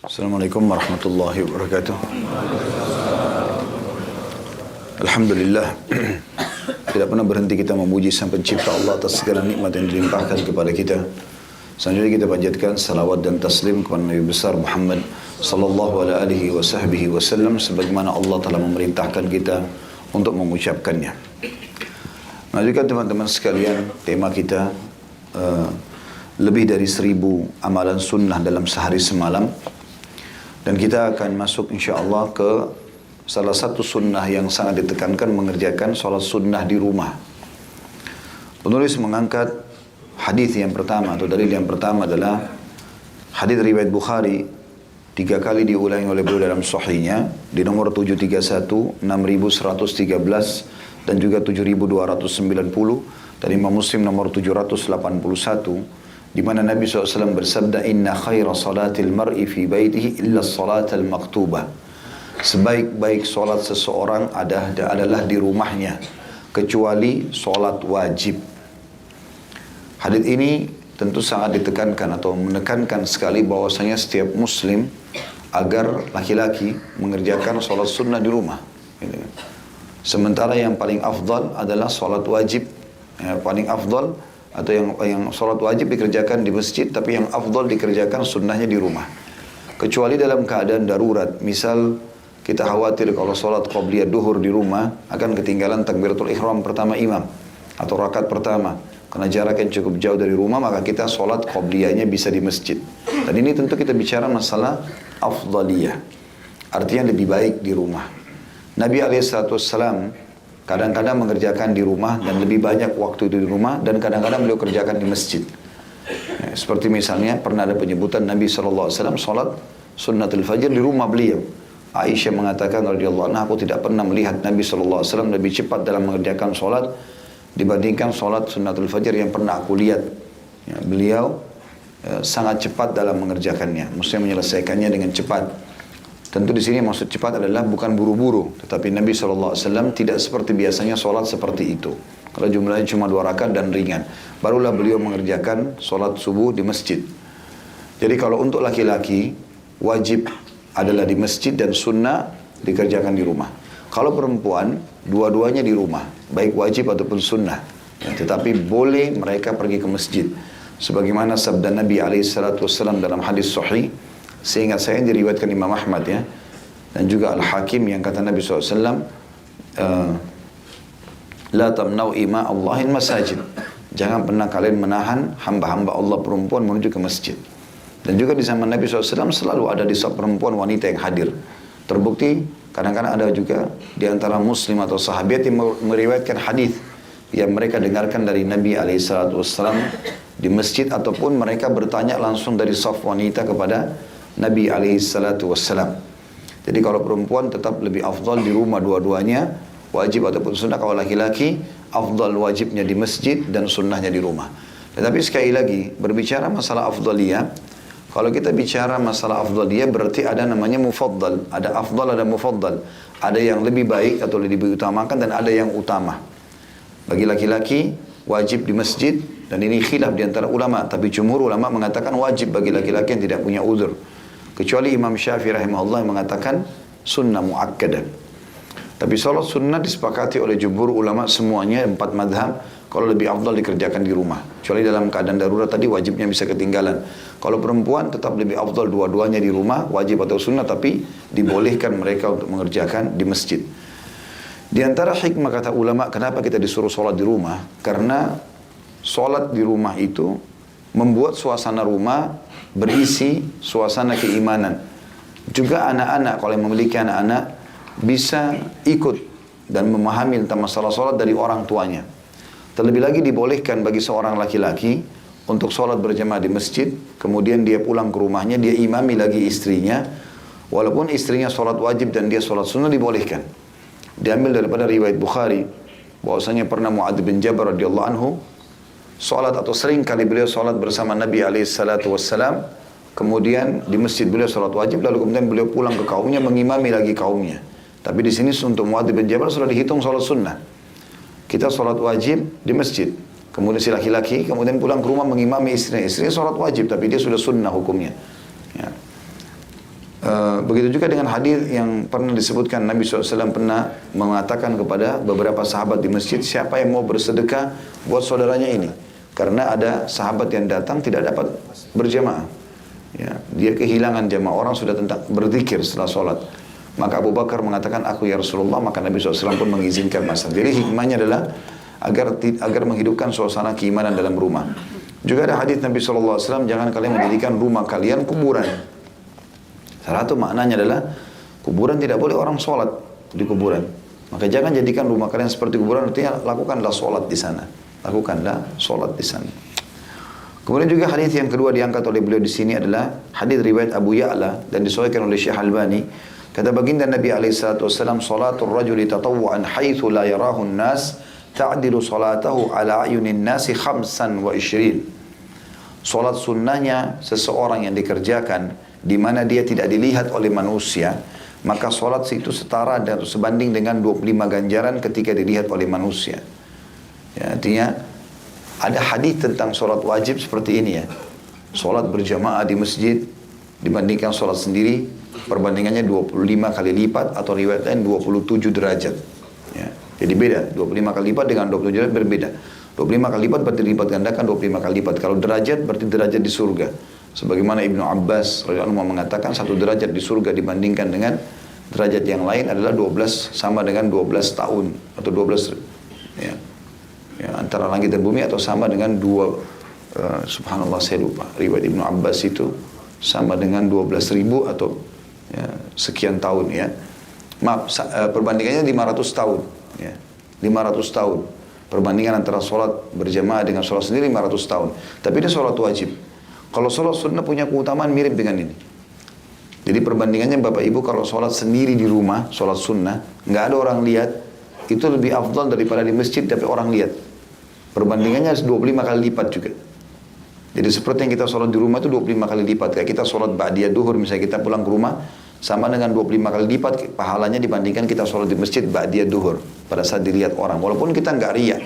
Assalamualaikum warahmatullahi wabarakatuh. Alhamdulillah, tidak pernah berhenti kita memuji Sang Pencipta Allah atas segala nikmat yang dilimpahkan kepada kita. Selanjutnya kita panjatkan salawat dan taslim kepada Nabi besar Muhammad sallallahu alaihi wasallam sebagaimana Allah telah memerintahkan kita untuk mengucapkannya. Lanjutkan teman-teman sekalian, tema kita lebih dari 1000 amalan sunnah dalam sehari semalam. Dan kita akan masuk insyaAllah ke salah satu sunnah yang sangat ditekankan, mengerjakan sholat sunnah di rumah. Penulis mengangkat hadis yang pertama atau dalil yang pertama adalah hadis riwayat Bukhari, 3 kali diulangi oleh beliau dalam sahihnya, di nomor 731, 6113 dan juga 7290, dan Imam Muslim nomor 781, di mana Nabi SAW bersabda, Inna khaira salatil mar'i fi baitihi illa salatal maktubah. Sebaik-baik solat seseorang adalah di rumahnya, kecuali solat wajib. Hadits ini tentu sangat ditekankan atau menekankan sekali bahwasanya setiap muslim agar laki-laki mengerjakan solat sunnah di rumah. Sementara yang paling afdal adalah solat wajib. Yang paling afdal atau yang sholat wajib dikerjakan di masjid, tapi yang afdal dikerjakan sunnahnya di rumah. Kecuali dalam keadaan darurat, misal kita khawatir kalau sholat qabliyah duhur di rumah akan ketinggalan takbiratul ihram pertama imam atau rakaat pertama, karena jarak yang cukup jauh dari rumah, maka kita sholat qabliyahnya bisa di masjid. Dan ini tentu kita bicara masalah afdaliyah, artinya lebih baik di rumah. Nabi SAW kadang-kadang mengerjakan di rumah dan lebih banyak waktu itu di rumah, dan kadang-kadang beliau kerjakan di masjid. Seperti misalnya pernah ada penyebutan Nabi SAW sholat sunnatul fajr di rumah beliau. Aisyah mengatakan radhiyallahu anha, aku tidak pernah melihat Nabi SAW lebih cepat dalam mengerjakan sholat dibandingkan sholat sunnatul fajr yang pernah aku lihat. Beliau sangat cepat dalam mengerjakannya, maksudnya menyelesaikannya dengan cepat. Tentu di sini maksud cepat adalah bukan buru-buru, tetapi Nabi SAW tidak seperti biasanya sholat seperti itu. Kalau jumlahnya cuma 2 rakaat dan ringan, barulah beliau mengerjakan sholat subuh di masjid. Jadi kalau untuk laki-laki, wajib adalah di masjid dan sunnah dikerjakan di rumah. Kalau perempuan, dua-duanya di rumah, baik wajib ataupun sunnah. Tetapi boleh mereka pergi ke masjid. Sebagaimana sabda Nabi SAW dalam hadis sahih, sehingga saya diriwayatkan Imam Ahmad ya, dan juga Al-Hakim, yang kata Nabi SAW, La tamnau ima Allahin masajid. Jangan pernah kalian menahan hamba-hamba Allah perempuan menuju ke masjid. Dan juga di zaman Nabi SAW selalu ada di saf perempuan wanita yang hadir. Terbukti kadang-kadang ada juga di antara muslim atau sahabat yang meriwayatkan hadis yang mereka dengarkan dari Nabi SAW di masjid, ataupun mereka bertanya langsung dari saf wanita kepada Nabi SAW. Jadi kalau perempuan tetap lebih afdal di rumah dua-duanya, wajib ataupun sunnah. Kalau laki-laki, afdal wajibnya di masjid dan sunnahnya di rumah. Tetapi sekali lagi, berbicara masalah afdaliyah, kalau kita bicara masalah afdaliyah berarti ada namanya mufaddal. Ada afdal, ada mufaddal. Ada yang lebih baik atau lebih diutamakan, dan ada yang utama. Bagi laki-laki, wajib di masjid, dan ini khilaf di antara ulama, tapi jumhur ulama mengatakan wajib bagi laki-laki yang tidak punya uzur. Kecuali Imam Syafi'i rahimahullah yang mengatakan sunnah muakkadah. Tapi sholat sunnah disepakati oleh jumhur ulama semuanya 4 madhab, kalau lebih afdal dikerjakan di rumah. Kecuali dalam keadaan darurat tadi wajibnya bisa ketinggalan. Kalau perempuan tetap lebih afdal dua-duanya di rumah, wajib atau sunnah, tapi dibolehkan mereka untuk mengerjakan di masjid. Di antara hikmah kata ulama kenapa kita disuruh sholat di rumah, karena sholat di rumah itu membuat suasana rumah berisi suasana keimanan. Juga anak-anak, kalau yang memiliki anak-anak, bisa ikut dan memahami tentang masalah sholat dari orang tuanya. Terlebih lagi dibolehkan bagi seorang laki-laki untuk sholat berjamaah di masjid, kemudian dia pulang ke rumahnya, dia imami lagi istrinya, walaupun istrinya sholat wajib dan dia sholat sunnah, dibolehkan. Diambil daripada riwayat Bukhari, bahwasanya pernah Mu'adz bin Jabal radhiyallahu anhu sholat, atau sering kali beliau sholat bersama Nabi SAW, kemudian di masjid beliau sholat wajib, lalu kemudian beliau pulang ke kaumnya mengimami lagi kaumnya. Tapi di sini untuk Mu'adz bin Jabal sudah dihitung sholat sunnah. Kita sholat wajib di masjid, kemudian si laki-laki kemudian pulang ke rumah mengimami istrinya sholat wajib, tapi dia sudah sunnah hukumnya. Ya. Begitu juga dengan hadis yang pernah disebutkan Nabi SAW pernah mengatakan kepada beberapa sahabat di masjid, siapa yang mau bersedekah buat saudaranya ini, karena ada sahabat yang datang tidak dapat berjamaah, ya, dia kehilangan jamaah, orang sudah berzikir setelah sholat. Maka Abu Bakar mengatakan, aku ya Rasulullah. Maka Nabi SAW pun mengizinkan masalah. Jadi hikmahnya adalah agar menghidupkan suasana keimanan dalam rumah. Juga ada hadis Nabi SAW, jangan kalian menjadikan rumah kalian kuburan. Salah satu maknanya adalah kuburan tidak boleh orang sholat di kuburan. Maka jangan jadikan rumah kalian seperti kuburan, artinya lakukanlah sholat di sana. Lakukanlah sholat di sana. Kemudian juga hadis yang kedua diangkat oleh beliau di sini adalah hadis riwayat Abu Ya'la dan disahihkan oleh Syekh Albani. Kata baginda Nabi SAW, salatul rajuli tatawwa'an haitsu la yarahu an-nas ta'dilu salatahu ala ayunin nasi 25. Salat sunnahnya seseorang yang dikerjakan di mana dia tidak dilihat oleh manusia, maka salat itu setara dan sebanding dengan 25 ganjaran ketika dilihat oleh manusia. Ya, artinya ada hadis tentang salat wajib seperti ini ya. Salat berjamaah di masjid dibandingkan salat sendiri, perbandingannya 25 kali lipat atau riwayat lain 27 derajat. Ya. Jadi beda, 25 kali lipat dengan 27 derajat berbeda. 25 kali lipat berarti lipat gandakan 25 kali lipat. Kalau derajat berarti derajat di surga. Sebagaimana Ibnu Abbas radhiyallahu anhu mengatakan satu derajat di surga dibandingkan dengan derajat yang lain adalah 12 sama dengan 12 tahun atau 12 ya. Ya, antara langit dan bumi atau sama dengan subhanallah saya lupa. Riwayat Ibnu Abbas itu sama dengan 12.000 atau ya, sekian tahun ya. Maaf, perbandingannya 500 tahun ya. 500 tahun. Perbandingan antara sholat berjamaah dengan sholat sendiri 500 tahun. Tapi ini sholat wajib. Kalau sholat sunnah punya keutamaan mirip dengan ini. Jadi perbandingannya Bapak Ibu kalau sholat sendiri di rumah, sholat sunnah, nggak ada orang lihat, itu lebih afdal daripada di masjid tapi orang lihat. Perbandingannya 25 kali lipat juga. Jadi seperti yang kita sholat di rumah itu 25 kali lipat. Kayak kita sholat ba'diyah duhur, misalnya kita pulang ke rumah, sama dengan 25 kali lipat pahalanya dibandingkan kita sholat di masjid ba'diyah duhur. Pada saat dilihat orang. Walaupun kita nggak riya.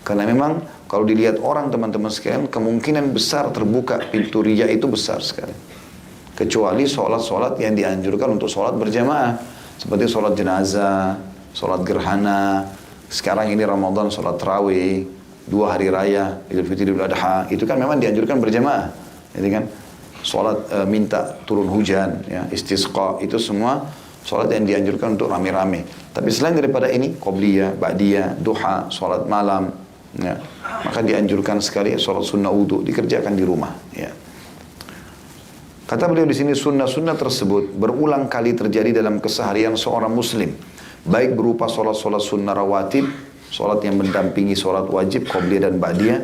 Karena memang kalau dilihat orang teman-teman sekalian, kemungkinan besar terbuka pintu riya itu besar sekali. Kecuali sholat-sholat yang dianjurkan untuk sholat berjamaah. Seperti sholat jenazah, sholat gerhana. Sekarang ini Ramadan sholat tarawih, 2 hari raya, Idul Fitri, Idul Adha. Itu kan memang dianjurkan berjamaah. Jadi kan sholat minta turun hujan, ya, istisqa, itu semua sholat yang dianjurkan untuk rame-rame. Tapi selain daripada ini, qobliyah, ba'diyah, duha, sholat malam, ya, maka dianjurkan sekali sholat sunnah wudu dikerjakan di rumah. Ya. Kata beliau di sini, sunnah-sunnah tersebut berulang kali terjadi dalam keseharian seorang muslim, baik berupa sholat-sholat sunnah rawatib, sholat yang mendampingi sholat wajib, qobliyah dan ba'diyah,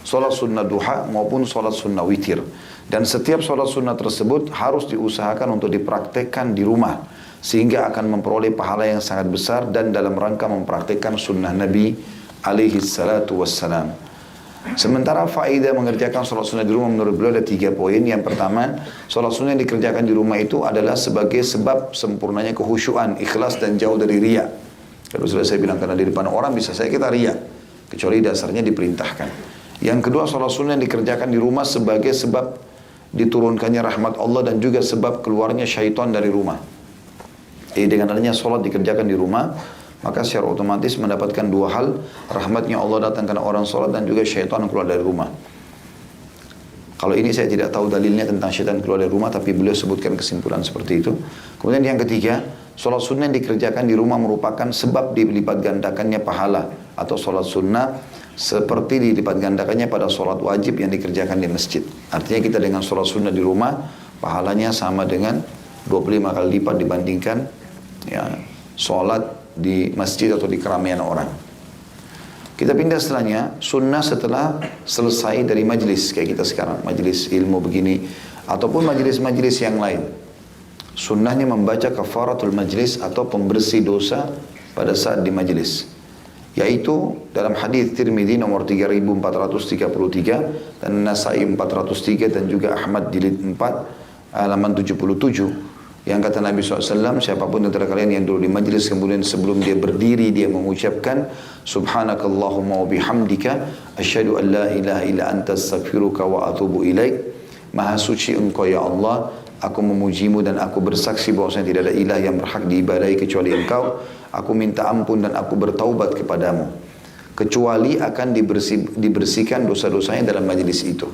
sholat sunnah duha maupun sholat sunnah witir. Dan setiap sholat sunnah tersebut harus diusahakan untuk dipraktekkan di rumah, sehingga akan memperoleh pahala yang sangat besar dan dalam rangka mempraktekkan sunnah Nabi alaihi salatu wassalam. Sementara faedah mengerjakan sholat sunnah di rumah menurut beliau ada 3 poin. Yang pertama, sholat sunnah yang dikerjakan di rumah itu adalah sebagai sebab sempurnanya kehusyuan, ikhlas dan jauh dari riya. Kalau sudah saya bilang, karena di depan orang bisa saya kita riya, kecuali dasarnya diperintahkan. Yang kedua, sholat sunnah yang dikerjakan di rumah sebagai sebab diturunkannya rahmat Allah dan juga sebab keluarnya syaitan dari rumah. Jadi dengan adanya sholat dikerjakan di rumah, maka secara otomatis mendapatkan 2 hal. Rahmatnya Allah datang karena orang sholat dan juga syaitan keluar dari rumah. Kalau ini saya tidak tahu dalilnya tentang syaitan keluar dari rumah, tapi beliau sebutkan kesimpulan seperti itu. Kemudian yang ketiga, sholat sunnah yang dikerjakan di rumah merupakan sebab dilipat gandakannya pahala atau sholat sunnah seperti dilipat gandakannya pada sholat wajib yang dikerjakan di masjid. Artinya kita dengan sholat sunnah di rumah, pahalanya sama dengan 25 kali lipat dibandingkan ya, sholat di masjid atau di keramaian orang. Kita pindah setelahnya, sunnah setelah selesai dari majlis kayak kita sekarang, majlis ilmu begini, ataupun majlis-majlis yang lain. Sunnahnya membaca kafaratul majlis atau pembersih dosa pada saat di majlis. Yaitu dalam hadis Tirmidzi nomor 3433 dan Nasai 403 dan juga Ahmad jilid 4 halaman 77. Yang kata Nabi SAW, siapapun antara kalian yang dulu di majlis kemudian sebelum dia berdiri dia mengucapkan Subhanakallahumma wa bihamdika asyhadu an la ilaha illa anta astaghfiruka wa atubu ilaik. Maha suci engkau ya Allah, Aku memujimu dan aku bersaksi bahwasanya tidak ada ilah yang berhak diibadahi kecuali Engkau. Aku minta ampun dan aku bertaubat kepadamu. Kecuali akan dibersihkan dosa-dosanya dalam majlis itu.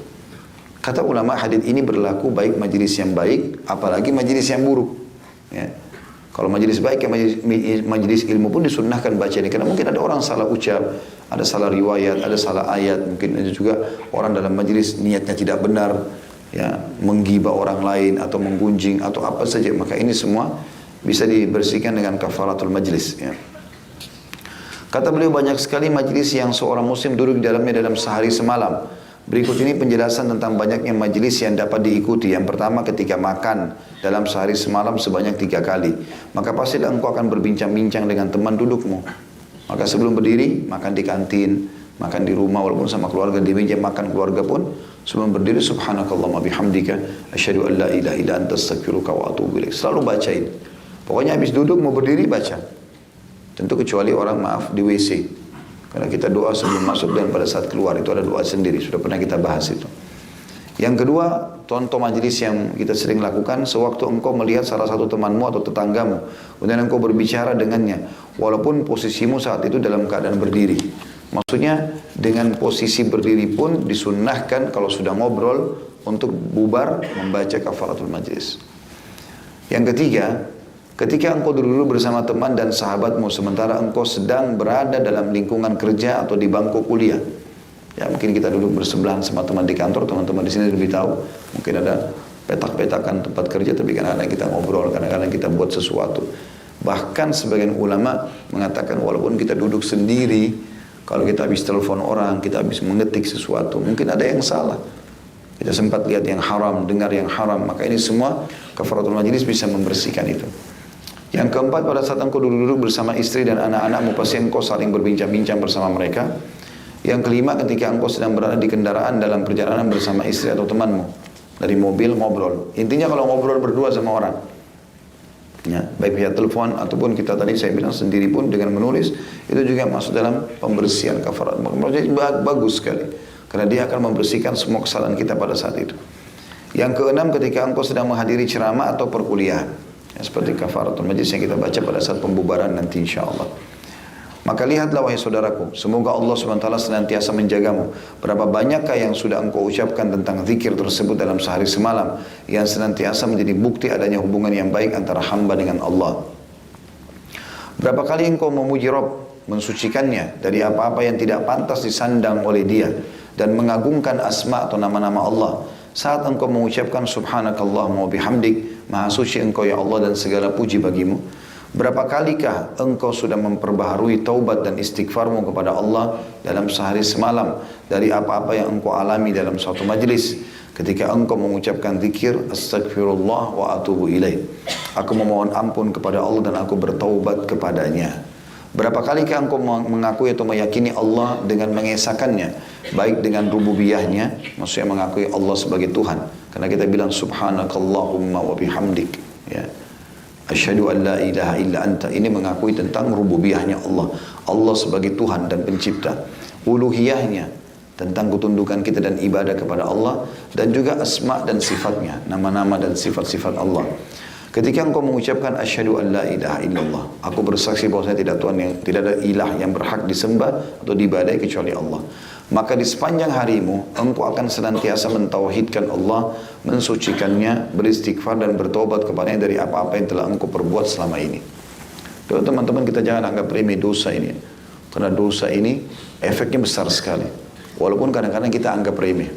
Kata ulama, hadits ini berlaku baik majlis yang baik, apalagi majlis yang buruk. Ya. Kalau majlis baik, ya majlis ilmu pun disunnahkan baca ini. Karena mungkin ada orang salah ucap, ada salah riwayat, ada salah ayat. Mungkin ada juga orang dalam majlis niatnya tidak benar, ya, menggibah orang lain atau menggunjing atau apa saja. Maka ini semua bisa dibersihkan dengan kafaratul majlis. Ya. Kata beliau, banyak sekali majlis yang seorang muslim duduk di dalamnya dalam sehari semalam. Berikut ini penjelasan tentang banyaknya majlis yang dapat diikuti. Yang pertama, ketika makan dalam sehari semalam sebanyak 3 kali. Maka pastilah engkau akan berbincang-bincang dengan teman dudukmu. Maka sebelum berdiri, makan di kantin, makan di rumah walaupun sama keluarga, di meja makan keluarga pun, sebelum berdiri, subhanakallahumma bihamdika, asyhadu an la ilaha illa anta astaghfiruka wa atubu ilaik. Selalu bacain. Pokoknya habis duduk mau berdiri baca. Tentu kecuali orang di WC. Karena kita doa sebelum masuk dan pada saat keluar itu ada doa sendiri. Sudah pernah kita bahas itu. Yang kedua, contoh majelis yang kita sering lakukan, sewaktu engkau melihat salah satu temanmu atau tetanggamu, kemudian engkau berbicara dengannya, walaupun posisimu saat itu dalam keadaan berdiri. Maksudnya dengan posisi berdiri pun disunnahkan kalau sudah ngobrol untuk bubar membaca kafaratul majlis. Yang ketiga, ketika engkau duduk bersama teman dan sahabatmu sementara engkau sedang berada dalam lingkungan kerja atau di bangku kuliah. Ya, mungkin kita duduk bersebelahan sama teman di kantor, teman-teman di sini lebih tahu. Mungkin ada petak-petakan tempat kerja, tapi kadang-kadang kita ngobrol, kadang-kadang kita buat sesuatu. Bahkan sebagian ulama mengatakan walaupun kita duduk sendiri, kalau kita habis telepon orang, kita habis mengetik sesuatu, mungkin ada yang salah. Kita sempat lihat yang haram, dengar yang haram, maka ini semua kafaratul majlis bisa membersihkan itu. Yang keempat, pada saat engkau duduk bersama istri dan anak-anakmu, pasti engkau saling berbincang-bincang bersama mereka. Yang kelima, ketika engkau sedang berada di kendaraan dalam perjalanan bersama istri atau temanmu, dari mobil ngobrol. Intinya kalau ngobrol berdua sama orang, ya, baik via telepon ataupun kita tadi saya bilang sendiri pun dengan menulis, itu juga masuk dalam pembersihan kafarat. Jadi bagus sekali, karena dia akan membersihkan semua kesalahan kita pada saat itu. Yang keenam, ketika engkau sedang menghadiri ceramah atau perkuliahan. Ya, seperti kafaratul majlis yang kita baca pada saat pembubaran nanti insyaAllah. Maka lihatlah wahai saudaraku, semoga Allah SWT senantiasa menjagamu. Berapa banyakkah yang sudah engkau ucapkan tentang zikir tersebut dalam sehari semalam, yang senantiasa menjadi bukti adanya hubungan yang baik antara hamba dengan Allah. Berapa kali engkau memuji Rabb, mensucikannya dari apa-apa yang tidak pantas disandang oleh dia, dan mengagungkan asma atau nama-nama Allah. Saat engkau mengucapkan subhanakallahumma wa bihamdik, maha suci engkau ya Allah dan segala puji bagimu. Berapa kalikah engkau sudah memperbaharui taubat dan istighfarmu kepada Allah dalam sehari semalam dari apa-apa yang engkau alami dalam suatu majlis. Ketika engkau mengucapkan zikir, astagfirullah wa atubu ilaih. Aku memohon ampun kepada Allah dan aku bertaubat kepadanya. Berapa kalikah engkau mengakui atau meyakini Allah dengan mengesahkannya, baik dengan rububiyahnya, maksudnya mengakui Allah sebagai Tuhan. Karena kita bilang subhanakallahumma wa bihamdik, ya. Asyhadu an la ilaha illa anta, ini mengakui tentang rububiyahnya Allah, Allah sebagai Tuhan dan pencipta. Uluhiyahnya, tentang ketundukan kita dan ibadah kepada Allah, dan juga asma dan sifatnya, nama-nama dan sifat-sifat Allah. Ketika engkau mengucapkan asyhadu an la ilaha illallah, aku bersaksi bahwa tidak ada ilah yang berhak disembah atau diibadahi kecuali Allah, maka di sepanjang harimu engkau akan senantiasa mentauhidkan Allah, mensucikannya, beristighfar dan bertobat kepadanya dari apa-apa yang telah engkau perbuat selama ini. Teman-teman, kita jangan anggap remeh dosa ini, karena dosa ini efeknya besar sekali, walaupun kadang-kadang kita anggap remeh.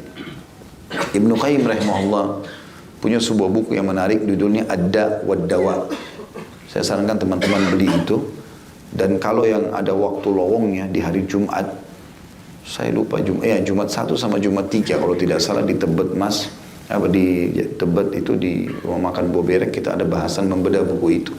Ibnu Qayyim rahimahullah punya sebuah buku yang menarik, judulnya Ad-Da' wad-Dawa. Saya sarankan teman-teman beli itu. Dan kalau yang ada waktu lowongnya di hari Jumat, saya lupa Jumat 1 sama Jumat 3 kalau tidak salah, di Tebet Mas, di Tebet itu di rumah makan Boberek, kita ada bahasan membedah buku itu.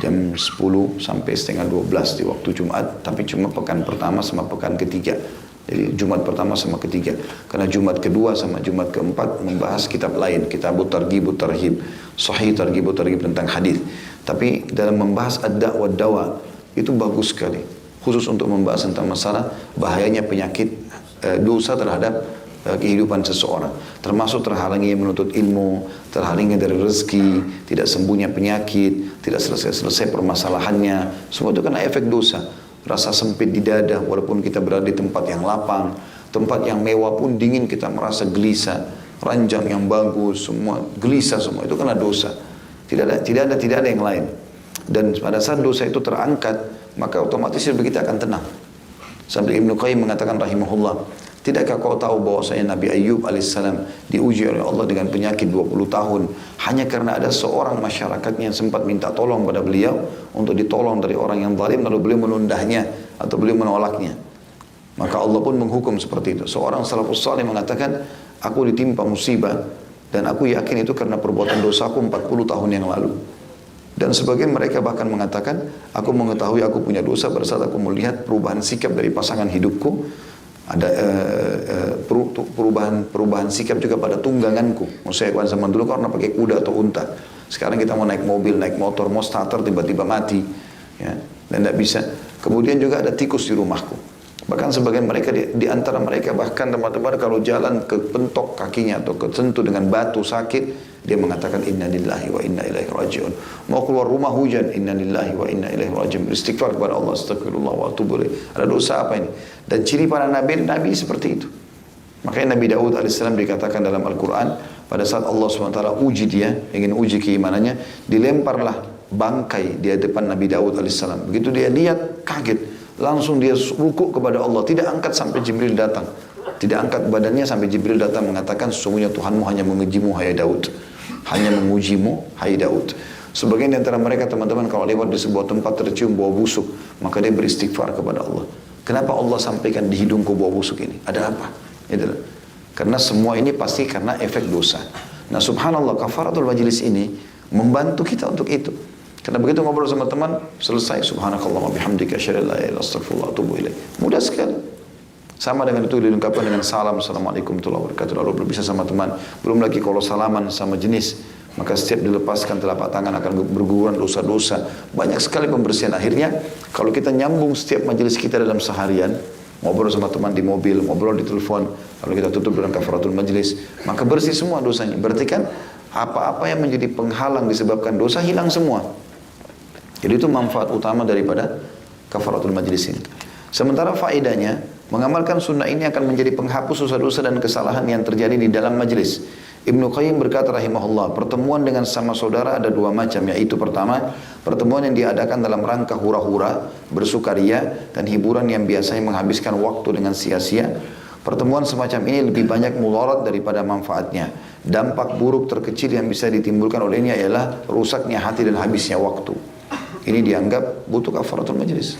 Jam 10 sampai setengah 12 di waktu Jumat, tapi cuma pekan pertama sama pekan ketiga. Jadi Jumat pertama sama ketiga. Karena Jumat kedua sama Jumat keempat membahas kitab lain, Kitabut Targhib Tarhib, Sahih Targhib Tarhib tentang hadis. Tapi dalam membahas Ad-Da' wad-Dawa itu bagus sekali, khusus untuk membahas tentang masalah bahayanya penyakit dosa terhadap kehidupan seseorang. Termasuk terhalangi menuntut ilmu, terhalangi dari rezeki, tidak sembuhnya penyakit, tidak selesai permasalahannya. Semua itu karena efek dosa. Rasa sempit di dada walaupun kita berada di tempat yang lapang, tempat yang mewah pun dingin kita merasa gelisah. Ranjang yang bagus, semua gelisah semua itu karena dosa. Tidak ada yang lain. Dan pada saat dosa itu terangkat, maka otomatis hidup kita akan tenang. Sampai Ibnu Qayyim mengatakan rahimahullah, tidakkah kau tahu bahwasanya Nabi Ayyub alaihissalam diuji oleh Allah dengan penyakit 20 tahun hanya karena ada seorang masyarakatnya yang sempat minta tolong pada beliau untuk ditolong dari orang yang zalim, lalu beliau menundahnya atau beliau menolaknya. Maka Allah pun menghukum seperti itu. Seorang salafus salih mengatakan, aku ditimpa musibah dan aku yakin itu karena perbuatan dosaku 40 tahun yang lalu. Dan sebagian mereka bahkan mengatakan, aku mengetahui aku punya dosa pada saat aku melihat perubahan sikap dari pasangan hidupku. Ada perubahan sikap juga pada tungganganku. Maksudnya kawan zaman dulu karena pakai kuda atau unta. Sekarang kita mau naik mobil, naik motor, mau starter tiba-tiba mati, ya, dan tidak bisa. Kemudian juga ada tikus di rumahku. Bahkan sebagian mereka di antara mereka bahkan teman-teman kalau jalan ke pentok kakinya atau kesentuh dengan batu sakit, dia mengatakan inna lillahi wa inna ilaihi raji'un. Mau keluar rumah hujan, inna lillahi wa inna ilaihi raji'un. Beristighfar kepada Allah, astagfirullah wa atubu ilaih. Ada dosa apa ini? Dan ciri para nabi seperti itu. Makanya Nabi Daud alaihissalam dikatakan dalam Al-Quran, pada saat Allah SWT uji dia, ingin uji keimanannya, dilemparlah bangkai di depan Nabi Daud alaihissalam. Begitu dia lihat, kaget. Langsung dia rukuk kepada Allah, tidak angkat sampai Jibril datang. Tidak angkat badannya sampai Jibril datang mengatakan, sesungguhnya Tuhanmu hanya mengujimu, hai Daud. Hanya mengujimu, hai Daud. Sebagian di antara mereka teman-teman kalau lewat di sebuah tempat tercium bau busuk, maka dia beristighfar kepada Allah. Kenapa Allah sampaikan di hidungku bau busuk ini? Ada apa? Itulah. Karena semua ini pasti karena efek dosa. Nah subhanallah, kafaratul majlis ini membantu kita untuk itu. Karena begitu ngobrol sama teman, selesai. Subhanakallah wa bihamdika asyhadu an la ilaha illa anta astaghfiruka wa atubu ilaik. Mudah sekali. Sama dengan itu dilengkapi dengan salam, assalamualaikum warahmatullahi wabarakatuh. Lalu berpisah sama teman. Belum lagi kalau salaman sama jenis, maka setiap dilepaskan telapak tangan akan berguguran dosa-dosa. Banyak sekali pembersihan. Akhirnya kalau kita nyambung setiap majelis kita dalam seharian, ngobrol sama teman di mobil, ngobrol di telepon, lalu kita tutup dengan kafaratul majlis, maka bersih semua dosanya. Berarti kan apa-apa yang menjadi penghalang disebabkan dosa hilang semua. Jadi itu manfaat utama daripada kafaratul majlis ini. Sementara faedahnya, mengamalkan sunnah ini akan menjadi penghapus dosa-dosa dan kesalahan yang terjadi di dalam majlis. Ibnu Qayyim berkata rahimahullah, pertemuan dengan sama saudara ada dua macam, yaitu pertama, pertemuan yang diadakan dalam rangka hura-hura, bersukaria, dan hiburan yang biasanya menghabiskan waktu dengan sia-sia. Pertemuan semacam ini lebih banyak mudarat daripada manfaatnya. Dampak buruk terkecil yang bisa ditimbulkan olehnya ialah rusaknya hati dan habisnya waktu. Ini dianggap butuh kafaratul majlis.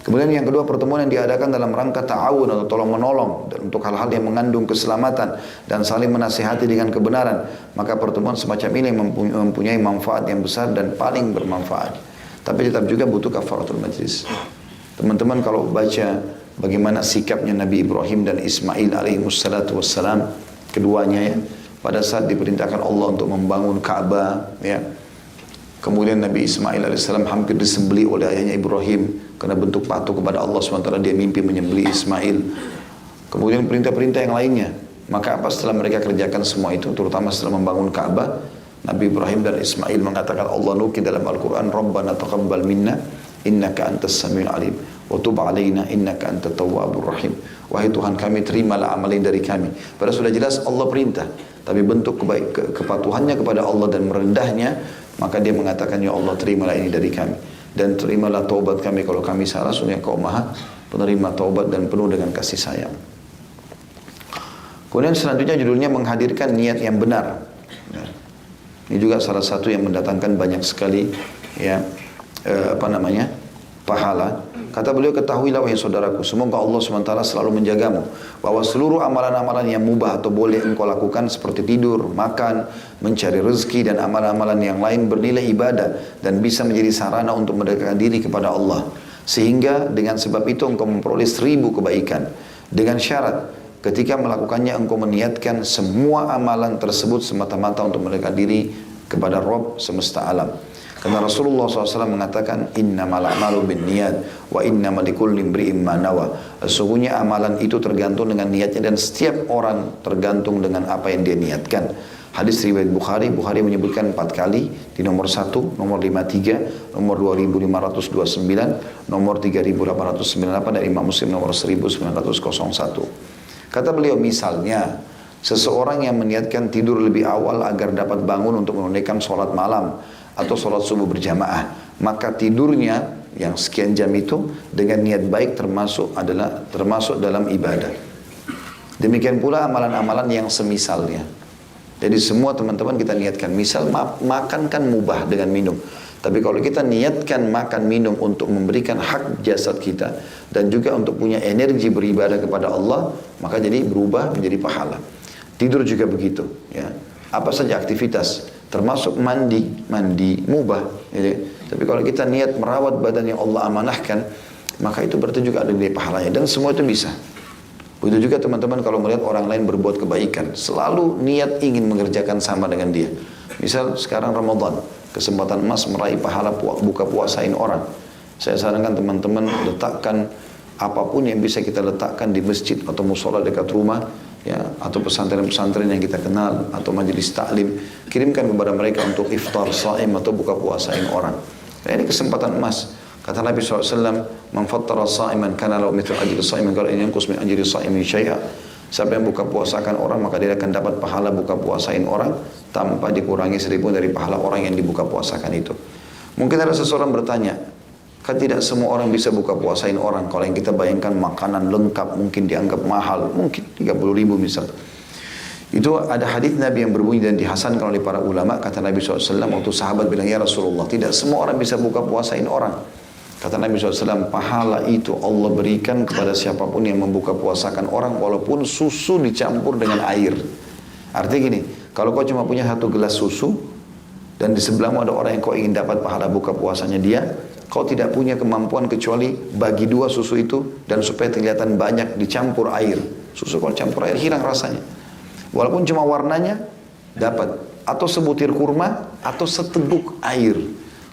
Kemudian yang kedua, pertemuan yang diadakan dalam rangka ta'awun atau tolong-menolong untuk hal-hal yang mengandung keselamatan dan saling menasihati dengan kebenaran. Maka pertemuan semacam ini mempunyai manfaat yang besar dan paling bermanfaat. Tapi tetap juga butuh kafaratul majlis. Teman-teman kalau baca bagaimana sikapnya Nabi Ibrahim dan Ismail alaihissalatu wassalam, keduanya ya, pada saat diperintahkan Allah untuk membangun Ka'bah, ya. Kemudian Nabi Ismail alaihissalam hampir disembelih oleh ayahnya Ibrahim karena bentuk patuh kepada Allah SWT. Dia mimpi menyembelih Ismail. Kemudian perintah-perintah yang lainnya. Maka apa setelah mereka kerjakan semua itu, terutama setelah membangun Ka'bah, Nabi Ibrahim dan Ismail mengatakan, Allah nukil dalam Al-Quran, Rabbana taqabbal minna innaka antas samiul alim wa tub alaina innaka antat tawwabur rahim. Wahai Tuhan kami, terimalah amal dari kami. Padahal sudah jelas Allah perintah, tapi bentuk kepatuhannya kepada Allah dan merendahnya, maka dia mengatakan, ya Allah terimalah ini dari kami dan terimalah taubat kami kalau kami salah, sungguh Kau Maha penerima taubat dan penuh dengan kasih sayang. Kemudian selanjutnya judulnya menghadirkan niat yang benar. Ini juga salah satu yang mendatangkan banyak sekali ya pahala. Kata beliau, ketahuilah wahai saudaraku, semoga Allah SWT selalu menjagamu, bahwa seluruh amalan-amalan yang mubah atau boleh engkau lakukan seperti tidur, makan, mencari rezeki dan amalan-amalan yang lain bernilai ibadah dan bisa menjadi sarana untuk mendekatkan diri kepada Allah. Sehingga dengan sebab itu engkau memperoleh 1000 kebaikan. Dengan syarat, ketika melakukannya engkau meniatkan semua amalan tersebut semata-mata untuk mendekatkan diri kepada Rabb semesta alam. Karena Rasulullah SAW mengatakan, innamal a'malu binniyat wa innamal likulli imri'in ma nawa. Sesungguhnya amalan itu tergantung dengan niatnya, dan setiap orang tergantung dengan apa yang dia niatkan. Hadis riwayat Bukhari menyebutkan 4 kali, di nomor 1, nomor 53, nomor 2529, nomor 3898, dan Imam Muslim nomor 1901. Kata beliau, misalnya seseorang yang meniatkan tidur lebih awal agar dapat bangun untuk menunaikan sholat malam atau sholat subuh berjamaah, maka tidurnya yang sekian jam itu dengan niat baik termasuk dalam ibadah. Demikian pula amalan-amalan yang semisalnya. Jadi semua teman-teman kita niatkan, misal makan kan mubah dengan minum. Tapi kalau kita niatkan makan minum untuk memberikan hak jasad kita dan juga untuk punya energi beribadah kepada Allah, maka jadi berubah menjadi pahala. Tidur juga begitu, ya. Apa saja aktivitas, termasuk mandi mubah, gitu. Tapi kalau kita niat merawat badan yang Allah amanahkan, maka itu berarti juga ada nilai pahalanya, dan semua itu bisa. Begitu juga teman-teman kalau melihat orang lain berbuat kebaikan, selalu niat ingin mengerjakan sama dengan dia. Misal sekarang Ramadan, kesempatan emas meraih pahala buka puasain orang. Saya sarankan teman-teman letakkan apapun yang bisa kita letakkan di masjid atau musola dekat rumah, ya, atau pesantren-pesantren yang kita kenal, atau majelis taklim, kirimkan kepada mereka untuk iftar saim atau buka puasain orang. Ini kesempatan emas. Kata Nabi SAW, man fattara sa'iman kana lahu mithlu ajri sa'iman qala in yanqus min ajri sa'imin syai'a. Siapa yang buka puasakan orang, maka dia akan dapat pahala buka puasain orang tanpa dikurangi 1000 dari pahala orang yang dibuka puasakan itu. Mungkin ada seseorang bertanya, kan tidak semua orang bisa buka puasain orang. Kalau yang kita bayangkan makanan lengkap mungkin dianggap mahal, mungkin 30.000 misal. Itu ada hadis Nabi yang berbunyi dan dihasankan oleh para ulama. Kata Nabi SAW, waktu sahabat bilang, ya Rasulullah, tidak semua orang bisa buka puasain orang. Kata Nabi SAW, pahala itu Allah berikan kepada siapapun yang membuka puasakan orang walaupun susu dicampur dengan air. Artinya gini, kalau kau cuma punya 1 gelas susu dan di sebelahmu ada orang yang kau ingin dapat pahala buka puasanya dia, kau tidak punya kemampuan kecuali bagi 2 susu itu dan supaya kelihatan banyak dicampur air. Susu kalau campur air hilang rasanya. Walaupun cuma warnanya dapat, atau sebutir kurma atau seteguk air.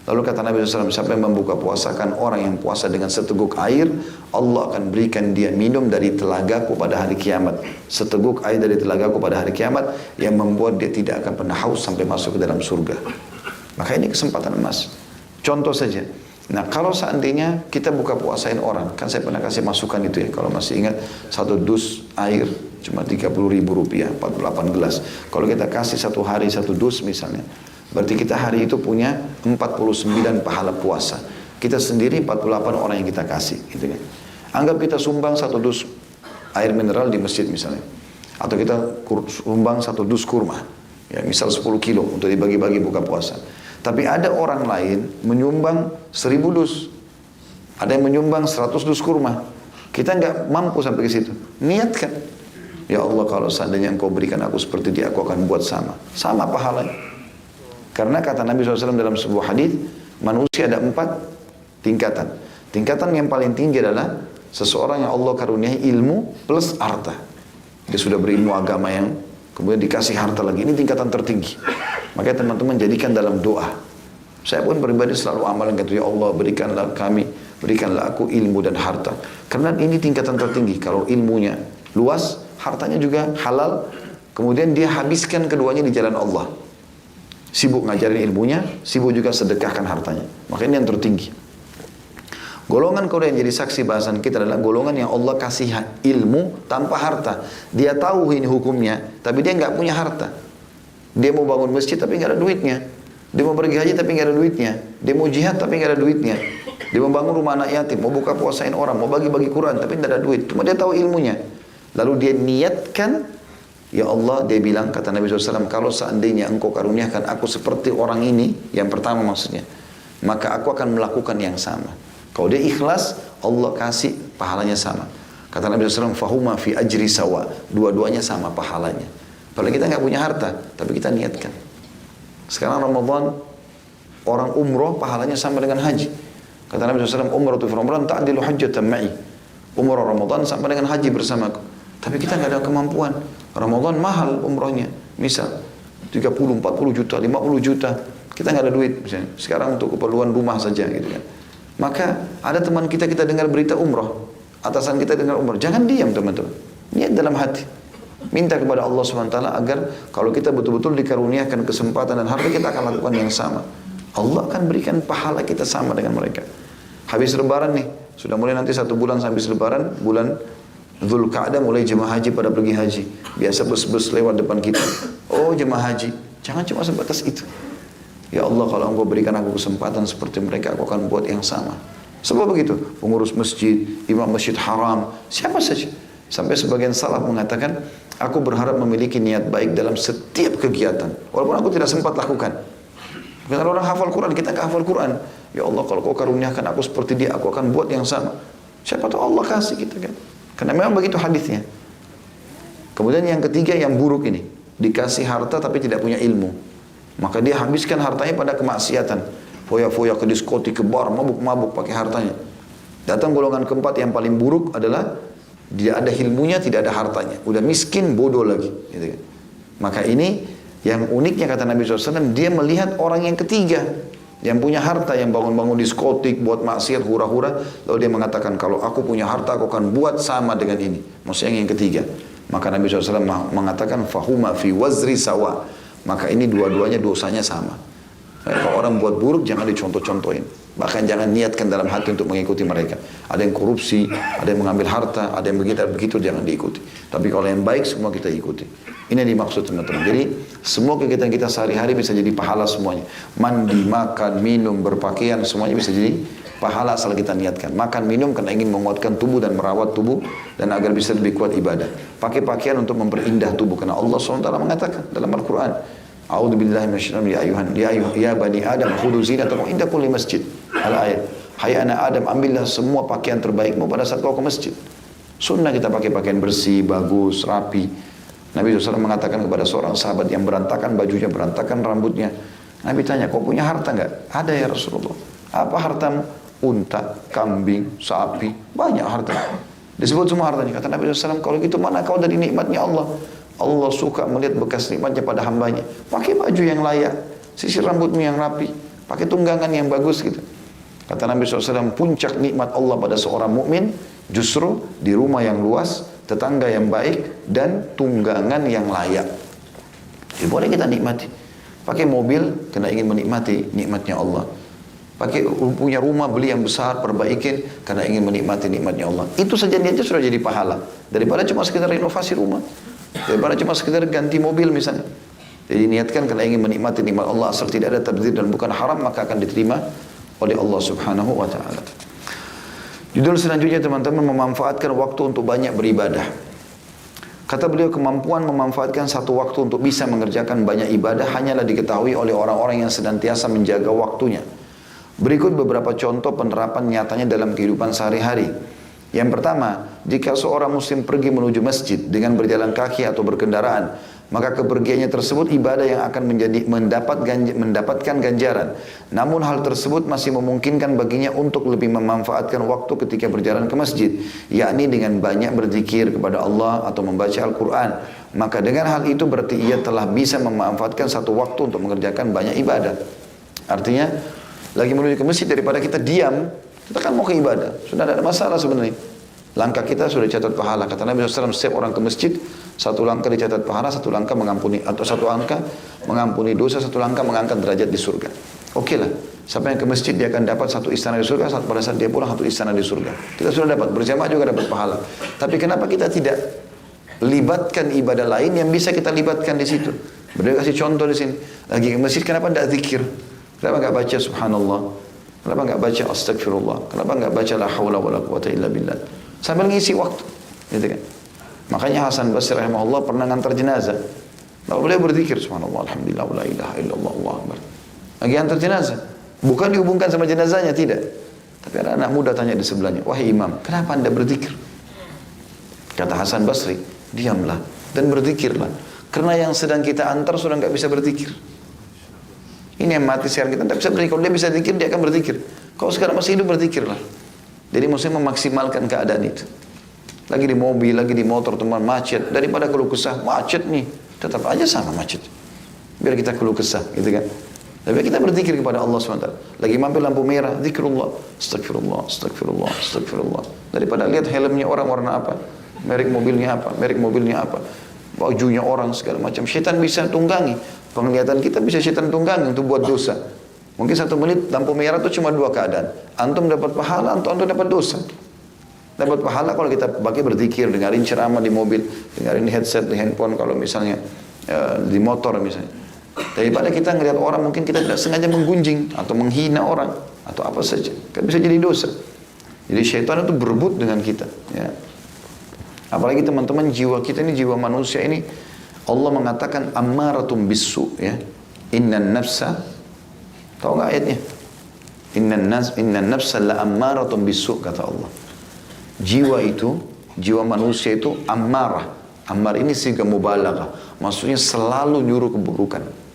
Lalu kata Nabi SAW, siapa yang membuka puasakan orang yang puasa dengan seteguk air, Allah akan berikan dia minum dari telagaku pada hari kiamat. Seteguk air dari telagaku pada hari kiamat yang membuat dia tidak akan pernah haus sampai masuk ke dalam surga. Maka ini kesempatan emas. Contoh saja. Nah, kalau seandainya kita buka puasain orang, kan saya pernah kasih masukan itu ya, kalau masih ingat, 1 dus air cuma 30.000 rupiah, 48 gelas. Kalau kita kasih 1 hari 1 dus misalnya, berarti kita hari itu punya 49 pahala puasa. Kita sendiri 48 orang yang kita kasih, gitu kan. Anggap kita sumbang 1 dus air mineral di masjid misalnya, atau kita sumbang 1 dus kurma, ya misal 10 kilo untuk dibagi-bagi buka puasa. Tapi ada orang lain menyumbang 1000 dus, ada yang menyumbang 100 dus kurma. Kita nggak mampu sampai ke situ. Niatkan, ya Allah, kalau seandainya Engkau berikan aku seperti dia, aku akan buat sama pahalanya. Karena kata Nabi SAW dalam sebuah hadis, manusia ada 4 tingkatan. Tingkatan yang paling tinggi adalah seseorang yang Allah karuniai ilmu plus harta. Dia sudah berilmu agama yang kemudian dikasih harta lagi. Ini tingkatan tertinggi. Makanya teman-teman jadikan dalam doa. Saya pun pribadi selalu amalan kata, ya Allah berikanlah aku ilmu dan harta. Karena ini tingkatan tertinggi. Kalau ilmunya luas, hartanya juga halal. Kemudian dia habiskan keduanya di jalan Allah. Sibuk ngajarin ilmunya, sibuk juga sedekahkan hartanya. Maka ini yang tertinggi. Golongan kedua yang jadi saksi bahasan kita adalah golongan yang Allah kasih ilmu tanpa harta. Dia tahu ini hukumnya, tapi dia nggak punya harta. Dia mau bangun masjid tapi nggak ada duitnya. Dia mau pergi haji tapi nggak ada duitnya. Dia mau jihad tapi nggak ada duitnya. Dia mau bangun rumah anak yatim, mau buka puasain orang, mau bagi-bagi Quran tapi nggak ada duit. Cuma dia tahu ilmunya. Lalu dia niatkan, ya Allah, dia bilang, kata Nabi SAW, kalau seandainya Engkau karuniakan aku seperti orang ini, yang pertama maksudnya, maka aku akan melakukan yang sama. Kalau dia ikhlas, Allah kasih pahalanya sama. Kata Nabi SAW, fahuma fi ajri sawa. Dua-duanya sama pahalanya. Padahal kita nggak punya harta, tapi kita niatkan. Sekarang Ramadan, orang umroh pahalanya sama dengan haji. Kata Nabi SAW, umratu fi Ramadan ta'dilu hajjatan ma'i. Umrah Ramadan sama dengan haji bersamaku. Tapi kita nggak ada kemampuan. Ramadan mahal umrohnya. Misal 30, 40 juta, 50 juta. Kita nggak ada duit misalnya. Sekarang untuk keperluan rumah saja gitu kan. Maka ada teman kita dengar berita umroh. Atasan kita dengar umroh. Jangan diam teman-teman. Niat dalam hati. Minta kepada Allah SWT agar kalau kita betul-betul dikaruniakan kesempatan dan harta, kita akan lakukan yang sama. Allah akan berikan pahala kita sama dengan mereka. Habis lebaran nih. Sudah mulai nanti 1 bulan sampai lebaran. Bulan Dzulqa'dah mulai jemaah haji pada pergi haji. Biasa bus-bus lewat depan kita. Oh jemaah haji. Jangan cuma sebatas itu. Ya Allah, kalau Engkau berikan aku kesempatan seperti mereka, aku akan buat yang sama. Sebab begitu, pengurus masjid, imam masjid haram, siapa saja. Sampai sebagian salaf mengatakan, aku berharap memiliki niat baik dalam setiap kegiatan. Walaupun aku tidak sempat lakukan. Kalau orang hafal Quran, kita nggak hafal Quran. Ya Allah, kalau Kau karuniakan aku seperti dia, aku akan buat yang sama. Siapa tahu Allah kasih kita kan. Karena memang begitu hadisnya. Kemudian yang ketiga yang buruk ini, dikasih harta tapi tidak punya ilmu. Maka dia habiskan hartanya pada kemaksiatan. Foya-foya ke diskotik, ke bar, mabuk-mabuk pakai hartanya. Datang golongan keempat yang paling buruk adalah dia ada ilmunya, tidak ada hartanya. Udah miskin, bodoh lagi. Gitu kan. Maka ini yang uniknya kata Nabi SAW, dia melihat orang yang ketiga. Yang punya harta, yang bangun-bangun diskotik, buat maksiat, hura-hura. Lalu dia mengatakan, kalau aku punya harta, aku akan buat sama dengan ini. Maksudnya yang ketiga. Maka Nabi SAW mengatakan, fahuma fi wazri sawa. Maka ini dua-duanya dosanya sama. Kalau orang buat buruk jangan dicontoh-contohin. Bahkan jangan niatkan dalam hati untuk mengikuti mereka. Ada yang korupsi, ada yang mengambil harta, ada yang begitu jangan diikuti. Tapi kalau yang baik semua kita ikuti. Ini yang dimaksud teman-teman. Jadi semua kegiatan kita sehari-hari bisa jadi pahala semuanya. Mandi, makan, minum, berpakaian semuanya bisa jadi pahala asal kita niatkan. Makan, minum karena ingin menguatkan tubuh dan merawat tubuh dan agar bisa lebih kuat ibadah. Pakai pakaian untuk memperindah tubuh karena Allah SWT mengatakan dalam Al-Quran, A'udzubillahi minasyaitonir rajim. Ya bani Adam khudhu zinatakum inda kulli masjid. Al-ayat. Hai anak Adam, ambillah semua pakaian terbaikmu pada saat kau ke masjid. Sunnah kita pakai pakaian bersih, bagus, rapi. Nabi SAW mengatakan kepada seorang sahabat yang berantakan bajunya, berantakan rambutnya. Nabi tanya, kau punya harta enggak? Ada ya Rasulullah. Apa hartamu? Unta, kambing, sapi, banyak harta. Disebut semua hartanya. Kata Nabi SAW, kalau gitu mana kau dari nikmatnya Allah? Allah suka melihat bekas nikmatnya pada hambanya. Pakai baju yang layak, sisir rambutmu yang rapi, pakai tunggangan yang bagus gitu. Kata Nabi SAW, puncak nikmat Allah pada seorang mukmin justru di rumah yang luas, tetangga yang baik, dan tunggangan yang layak. Jadi boleh kita nikmati. Pakai mobil karena ingin menikmati nikmatnya Allah. Pakai punya rumah, beli yang besar, perbaikin karena ingin menikmati nikmatnya Allah. Itu saja niatnya sudah jadi pahala. Daripada cuma sekedar renovasi rumah. Daripada cuma sekedar ganti mobil misalnya. Jadi niatkan karena ingin menikmati nikmat Allah asal tidak ada tabdzir dan bukan haram, maka akan diterima oleh Allah Subhanahu wa taala. Judul selanjutnya teman-teman, memanfaatkan waktu untuk banyak beribadah. Kata beliau, kemampuan memanfaatkan satu waktu untuk bisa mengerjakan banyak ibadah hanyalah diketahui oleh orang-orang yang senantiasa menjaga waktunya. Berikut beberapa contoh penerapan nyatanya dalam kehidupan sehari-hari. Yang pertama, jika seorang muslim pergi menuju masjid dengan berjalan kaki atau berkendaraan, maka kepergiannya tersebut ibadah yang akan mendapatkan ganjaran. Namun hal tersebut masih memungkinkan baginya untuk lebih memanfaatkan waktu ketika berjalan ke masjid, yakni dengan banyak berzikir kepada Allah atau membaca Al-Quran. Maka dengan hal itu berarti ia telah bisa memanfaatkan satu waktu untuk mengerjakan banyak ibadah. Artinya, lagi menuju ke masjid daripada kita diam, kita kan mau ke ibadah, sudah ada masalah sebenarnya. Langkah kita sudah dicatat pahala. Kata Nabi SAW, setiap orang ke masjid, satu langkah dicatat pahala, satu langkah mengampuni, atau satu langkah mengampuni dosa, satu langkah mengangkat derajat di surga. Oke lah, siapa yang ke masjid dia akan dapat satu istana di surga, pada saat dia pulang satu istana di surga. Kita sudah dapat, berjamaah juga dapat pahala. Tapi kenapa kita tidak libatkan ibadah lain yang bisa kita libatkan di situ? Beliau kasih contoh di sini. Lagi ke masjid, kenapa tidak zikir? Kenapa enggak baca subhanallah? Kenapa enggak baca astagfirullah? Kenapa enggak baca la haula wala quwata illa billah? Sambil ngisi waktu, gitu kan? Makanya Hasan Basri rahimahullah pernah ngantar jenazah. Lalu beliau berzikir subhanallah alhamdulillah la ilaha illallah Allahu akbar. Lagi antar jenazah, bukan dihubungkan sama jenazahnya, tidak. Tapi ada anak muda tanya di sebelahnya, "Wahai imam, kenapa Anda berzikir?" Kata Hasan Basri, "Diamlah dan berzikirlah. Karena yang sedang kita antar sudah enggak bisa berzikir. Ini yang mati sekarang, kita tidak bisa berzikir. Kalau dia bisa berzikir, dia akan berzikir. Kalau sekarang masih hidup, berzikirlah." Jadi maksudnya memaksimalkan keadaan itu. Lagi di mobil, lagi di motor, teman macet. Daripada keluh kesah, macet nih. Tetap aja sama macet. Biar kita keluh kesah, gitu kan. Lebih baik kita berzikir kepada Allah SWT. Lagi mampir lampu merah, zikrullah, astagfirullah, astagfirullah, astagfirullah. Daripada lihat helmnya orang warna apa, merek mobilnya apa, merek mobilnya apa, bajunya orang segala macam. Syaitan bisa tunggangi. Penglihatan kita bisa syaitan tunggangi untuk buat dosa. Mungkin 1 menit lampu merah itu cuma 2 keadaan. Antum dapat pahala, antum dapat dosa. Dapat pahala kalau kita pakai berzikir, dengarin ceramah di mobil, dengarin headset di handphone kalau misalnya di motor misalnya. Daripada kita ngelihat orang mungkin kita tidak sengaja menggunjing atau menghina orang atau apa saja, kan bisa jadi dosa. Jadi syaitan itu berebut dengan kita. Ya. Apalagi teman-teman, jiwa kita ini, jiwa manusia ini, Allah mengatakan ammaratum bisu, ya. Innan nafsa, tahu nggak ayatnya? Innan nafsa la ammaratum bisu, kata Allah. Jiwa itu, jiwa manusia itu ammarah. Ammar ini siga mubalaghah, maksudnya selalu nyuruh keburukan.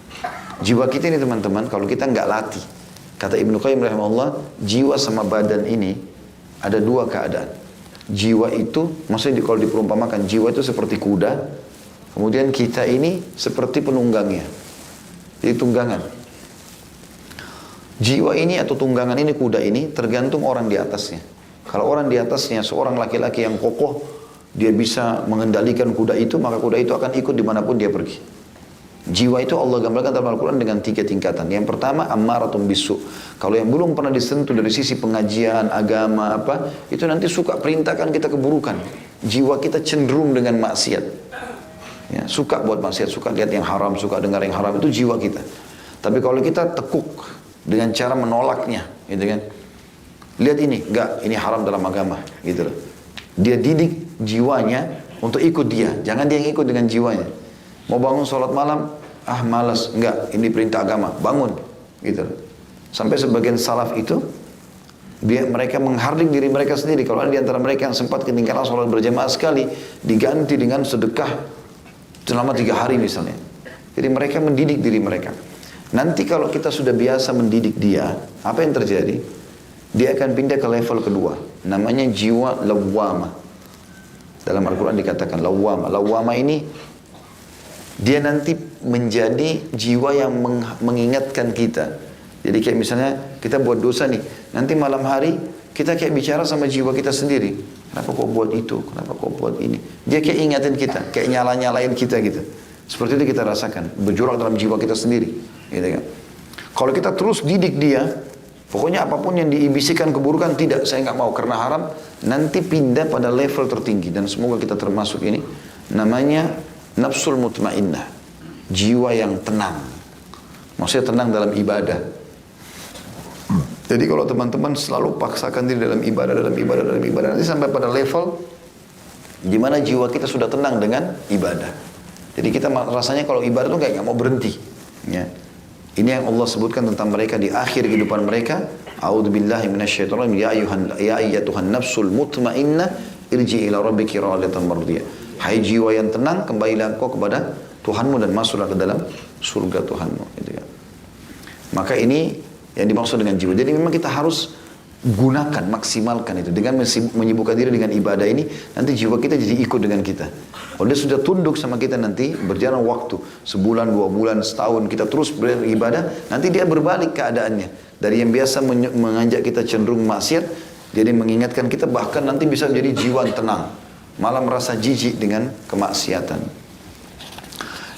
Jiwa kita ini teman-teman, kalau kita nggak latih, kata Ibnu Qayyim rahimahullah, jiwa sama badan ini ada 2 keadaan. Jiwa itu, maksudnya kalau diperumpamakan, jiwa itu seperti kuda, kemudian kita ini seperti penunggangnya. Jadi tunggangan. Jiwa ini atau tunggangan ini, kuda ini, tergantung orang di atasnya. Kalau orang di atasnya seorang laki-laki yang kokoh, dia bisa mengendalikan kuda itu, maka kuda itu akan ikut dimanapun dia pergi. Jiwa itu Allah gambarkan dalam Al-Quran dengan 3 tingkatan. Yang pertama, ammaratum bisu. Kalau yang belum pernah disentuh dari sisi pengajian, agama, apa, itu nanti suka perintahkan kita keburukan. Jiwa kita cenderung dengan maksiat. Ya, suka buat maksiat, suka lihat yang haram, suka dengar yang haram, itu jiwa kita. Tapi kalau kita tekuk dengan cara menolaknya, gitu kan. Lihat ini, enggak, ini haram dalam agama, gitu loh. Dia didik jiwanya untuk ikut dia, jangan dia yang ikut dengan jiwanya. Mau bangun sholat malam, malas, enggak, ini perintah agama, bangun, gitu. Sampai sebagian salaf itu, mereka menghardik diri mereka sendiri. Kalau ada di antara mereka yang sempat ketinggalan sholat berjamaah sekali, diganti dengan sedekah selama 3 hari misalnya. Jadi mereka mendidik diri mereka. Nanti kalau kita sudah biasa mendidik dia, apa yang terjadi? Dia akan pindah ke level kedua, namanya jiwa lawwamah. Dalam Al-Quran dikatakan lawwamah. Lawwamah ini dia nanti menjadi jiwa yang mengingatkan kita. Jadi kayak misalnya kita buat dosa nih, nanti malam hari kita kayak bicara sama jiwa kita sendiri. Kenapa kau buat itu? Kenapa kau buat ini? Dia kayak ingatin kita, kayak nyala-nyalain kita gitu. Seperti itu kita rasakan, berjuang dalam jiwa kita sendiri. Gitu kan? Kalau kita terus didik dia, pokoknya apapun yang diibisikan keburukan, tidak, saya nggak mau karena haram, nanti pindah pada level tertinggi. Dan semoga kita termasuk ini, namanya nafsul mutmainnah, jiwa yang tenang. Maksudnya tenang dalam ibadah. Jadi kalau teman-teman selalu paksakan diri dalam ibadah, nanti sampai pada level di mana jiwa kita sudah tenang dengan ibadah. Jadi kita rasanya kalau ibadah itu kayak nggak mau berhenti. Ya. Ini yang Allah sebutkan tentang mereka di akhir kehidupan mereka. A'udzubillahi minasyaitonir rajim. Ya ayyatuhan nafsul mutmainnah irji ila rabbiki radiyatan mardiyah. Hai jiwa yang tenang, kembalilah engkau kepada Tuhanmu dan masuklah ke dalam surga Tuhanmu. Gitu ya. Maka ini yang dimaksud dengan jiwa. Jadi memang kita harus gunakan, maksimalkan itu. Dengan menyibukkan diri dengan ibadah ini, nanti jiwa kita jadi ikut dengan kita. Kalau dia sudah tunduk sama kita nanti, berjalan waktu, sebulan, 2 bulan, setahun, kita terus beribadah, nanti dia berbalik keadaannya. Dari yang biasa mengajak kita cenderung maksiat, jadi mengingatkan kita, bahkan nanti bisa menjadi jiwa tenang. Malah merasa jijik dengan kemaksiatan.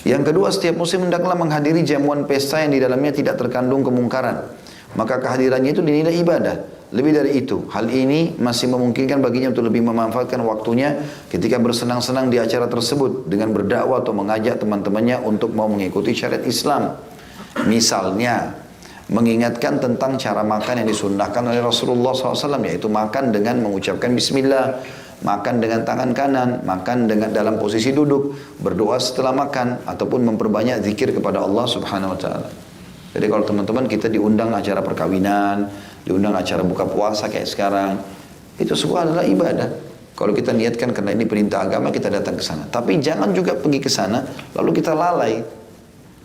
Yang kedua, setiap muslim hendaklah menghadiri jamuan pesta yang di dalamnya tidak terkandung kemungkaran. Maka kehadirannya itu dinilai ibadah. Lebih dari itu, hal ini masih memungkinkan baginya untuk lebih memanfaatkan waktunya ketika bersenang-senang di acara tersebut dengan berdakwah atau mengajak teman-temannya untuk mau mengikuti syariat Islam. Misalnya, mengingatkan tentang cara makan yang disunnahkan oleh Rasulullah SAW, yaitu makan dengan mengucapkan Bismillah, makan dengan tangan kanan, makan dengan dalam posisi duduk, berdoa setelah makan, ataupun memperbanyak zikir kepada Allah Subhanahu Wa Taala. Jadi kalau teman-teman kita diundang acara perkawinan, diundang acara buka puasa kayak sekarang, itu semua adalah ibadah. Kalau kita niatkan karena ini perintah agama, kita datang ke sana. Tapi jangan juga pergi ke sana lalu kita lalai.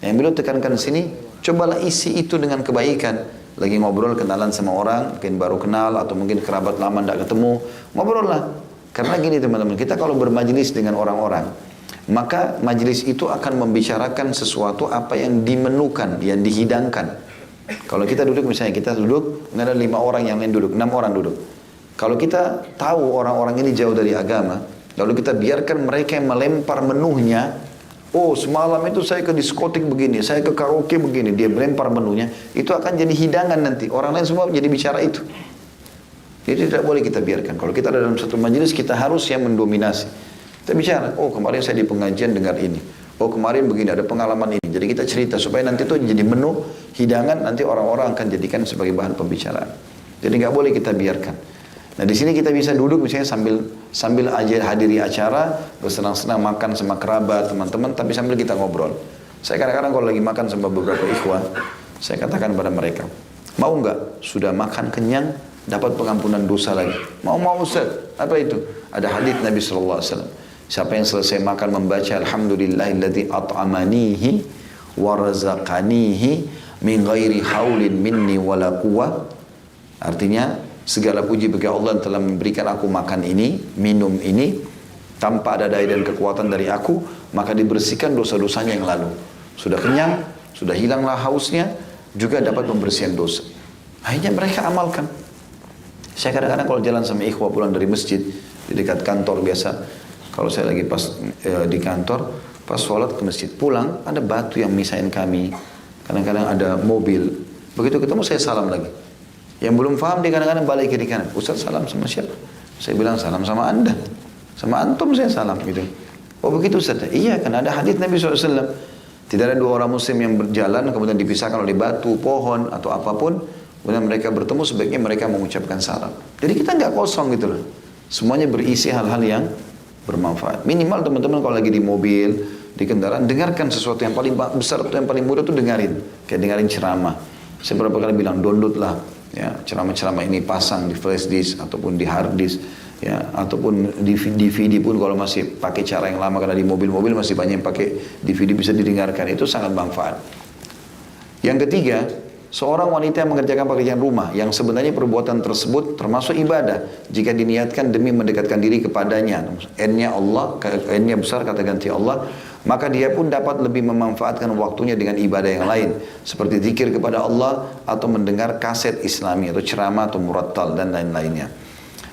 Yang beliau tekankan di sini, cobalah isi itu dengan kebaikan. Lagi ngobrol, kenalan sama orang, mungkin baru kenal atau mungkin kerabat lama tidak ketemu, ngobrol lah. Karena gini teman-teman, kita kalau bermajelis dengan orang-orang, maka majelis itu akan membicarakan sesuatu apa yang dimenukan, yang dihidangkan. Kalau kita duduk misalnya, kita duduk, ada 5 orang yang lain duduk, 6 orang duduk. Kalau kita tahu orang-orang ini jauh dari agama, lalu kita biarkan mereka yang melempar menunya, oh semalam itu saya ke diskotik begini, saya ke karaoke begini, dia melempar menunya, itu akan jadi hidangan nanti. Orang lain semua jadi bicara itu. Jadi tidak boleh kita biarkan. Kalau kita ada dalam satu majelis, kita harus yang mendominasi. Kita bicara, oh kemarin saya di pengajian dengar ini. Oh kemarin begini, ada pengalaman ini. Jadi kita cerita supaya nanti itu jadi menu, hidangan, nanti orang-orang akan jadikan sebagai bahan pembicaraan. Jadi nggak boleh kita biarkan. Nah di sini kita bisa duduk misalnya sambil aja hadiri acara, bersenang-senang makan sama kerabat, teman-teman, tapi sambil kita ngobrol. Saya kadang-kadang kalau lagi makan sama beberapa ikhwan, saya katakan kepada mereka, mau nggak sudah makan kenyang, dapat pengampunan dosa lagi? Mau Ustaz? Apa itu? Ada hadis Nabi SAW. Siapa yang selesai makan membaca Alhamdulillahilladzi at'amanihi wa razaqanihi min ghairi haulin minni wala quwwah. Artinya segala puji bagi Allah yang telah memberikan aku makan ini, minum ini tanpa ada daya dan kekuatan dari aku, maka dibersihkan dosa-dosanya yang lalu. Sudah kenyang, sudah hilanglah hausnya, juga dapat pembersihan dosa. Akhirnya mereka amalkan. Saya kadang-kadang kalau jalan sama ikhwah pulang dari masjid di dekat kantor biasa, kalau saya lagi pas di kantor, pas sholat ke masjid, pulang ada batu yang misahin kami, kadang-kadang ada mobil. Begitu ketemu saya salam lagi. Yang belum paham dia kadang-kadang balik kiri kanan. Ustaz salam sama siapa? Saya bilang salam sama anda. Sama antum saya salam gitu. Oh begitu Ustaz? Iya kan ada hadis Nabi SAW. Tidak ada 2 orang muslim yang berjalan kemudian dipisahkan oleh batu, pohon atau apapun. Kemudian mereka bertemu sebaiknya mereka mengucapkan salam. Jadi kita nggak kosong gitu loh. Semuanya berisi hal-hal yang bermanfaat. Minimal teman-teman kalau lagi di mobil, di kendaraan, dengarkan sesuatu yang paling besar atau yang paling mudah tuh dengarin. Kayak dengarin ceramah. Saya beberapa kali bilang download lah. Ya, ceramah-ceramah ini pasang di flash disk ataupun di hard disk, ya, ataupun di DVD pun kalau masih pakai cara yang lama karena di mobil-mobil masih banyak yang pakai DVD bisa didengarkan, itu sangat manfaat. Yang ketiga, seorang wanita yang mengerjakan pekerjaan rumah yang sebenarnya perbuatan tersebut termasuk ibadah jika diniatkan demi mendekatkan diri kepadanya, N-nya Allah, N-nya besar kata ganti Allah, maka dia pun dapat lebih memanfaatkan waktunya dengan ibadah yang lain seperti zikir kepada Allah atau mendengar kaset Islami atau ceramah atau murattal dan lain-lainnya.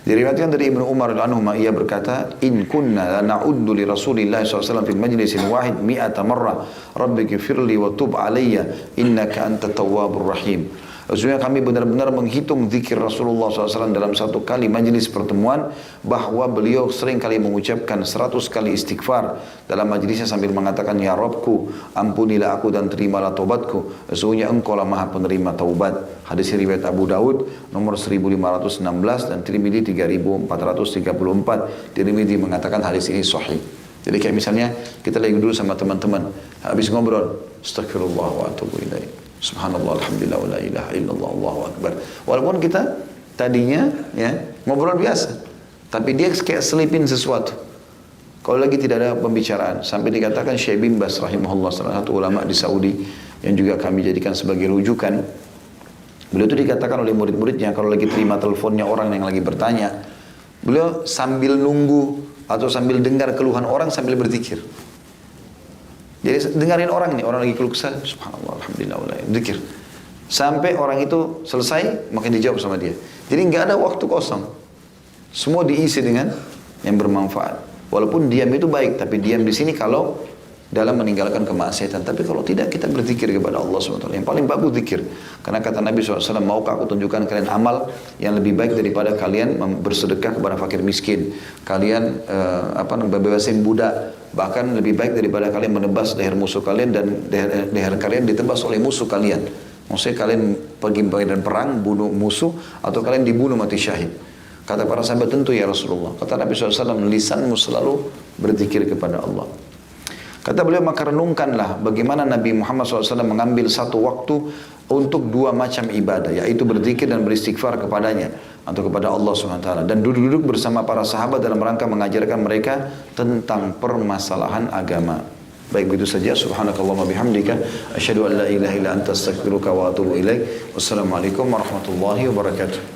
Diriwayatkan dari Ibnu Umar radhiyallahu ia berkata, "In kunna la na'uddu li Rasulillah SAW fi majlisin wahid mi'ata marrah, Rabbighfirli wa tub alayya innaka antat tawwabur rahim." Maksudnya kami benar-benar menghitung zikir Rasulullah SAW dalam satu kali majlis pertemuan, bahwa beliau sering kali mengucapkan 100 kali istighfar dalam majlisnya sambil mengatakan, "Ya Rabbku, ampunilah aku dan terimalah taubatku. Sesungguhnya Engkau lah Maha penerima taubat." Hadis riwayat Abu Daud nomor 1516 dan Tirmidzi 3434. Tirmidzi mengatakan hadis ini sahih. Jadi kayak misalnya kita lagi dulu sama teman-teman, habis ngobrol, astagfirullah wa atubu ilaih. Subhanallah, alhamdulillah, wa la ilaha illallah, Allahu akbar. Walaupun kita tadinya ya ngobrol biasa, tapi dia kayak selipin sesuatu. Kalau lagi tidak ada pembicaraan, sampai dikatakan Syekh bin Baz rahimahullah, salah satu ulama di Saudi yang juga kami jadikan sebagai rujukan. Beliau itu dikatakan oleh murid-muridnya kalau lagi terima teleponnya orang yang lagi bertanya, beliau sambil nunggu atau sambil dengar keluhan orang sambil berzikir. Jadi dengarin orang ini, orang lagi keluh kesah, subhanallah, alhamdulillah, zikir. Sampai orang itu selesai, maka dijawab sama dia. Jadi nggak ada waktu kosong. Semua diisi dengan yang bermanfaat. Walaupun diam itu baik, tapi diam di sini kalau dalam meninggalkan kemaksiatan. Tapi kalau tidak, kita berzikir kepada Allah SWT. Yang paling bagus zikir. Karena kata Nabi SAW, maukah aku tunjukkan kalian amal yang lebih baik daripada kalian bersedekah kepada fakir miskin. Kalian bebasin budak. Bahkan lebih baik daripada kalian menebas leher musuh kalian dan leher kalian ditebas oleh musuh kalian. Maksudnya kalian pergi medan perang, bunuh musuh, atau kalian dibunuh mati syahid. Kata para sahabat, tentu ya Rasulullah. Kata Nabi SAW, lisanmu selalu berzikir kepada Allah. Kata beliau, maka renungkanlah bagaimana Nabi Muhammad SAW mengambil satu waktu untuk 2 macam ibadah, yaitu berzikir dan beristighfar kepadanya atau kepada Allah SWT, dan duduk-duduk bersama para sahabat dalam rangka mengajarkan mereka tentang permasalahan agama. Baik, begitu saja. Subhanakallahumma bihamdika asyhadu an la ilaha illa anta astaghfiruka wa atubu ilaik. Wassalamualaikum warahmatullahi wabarakatuh.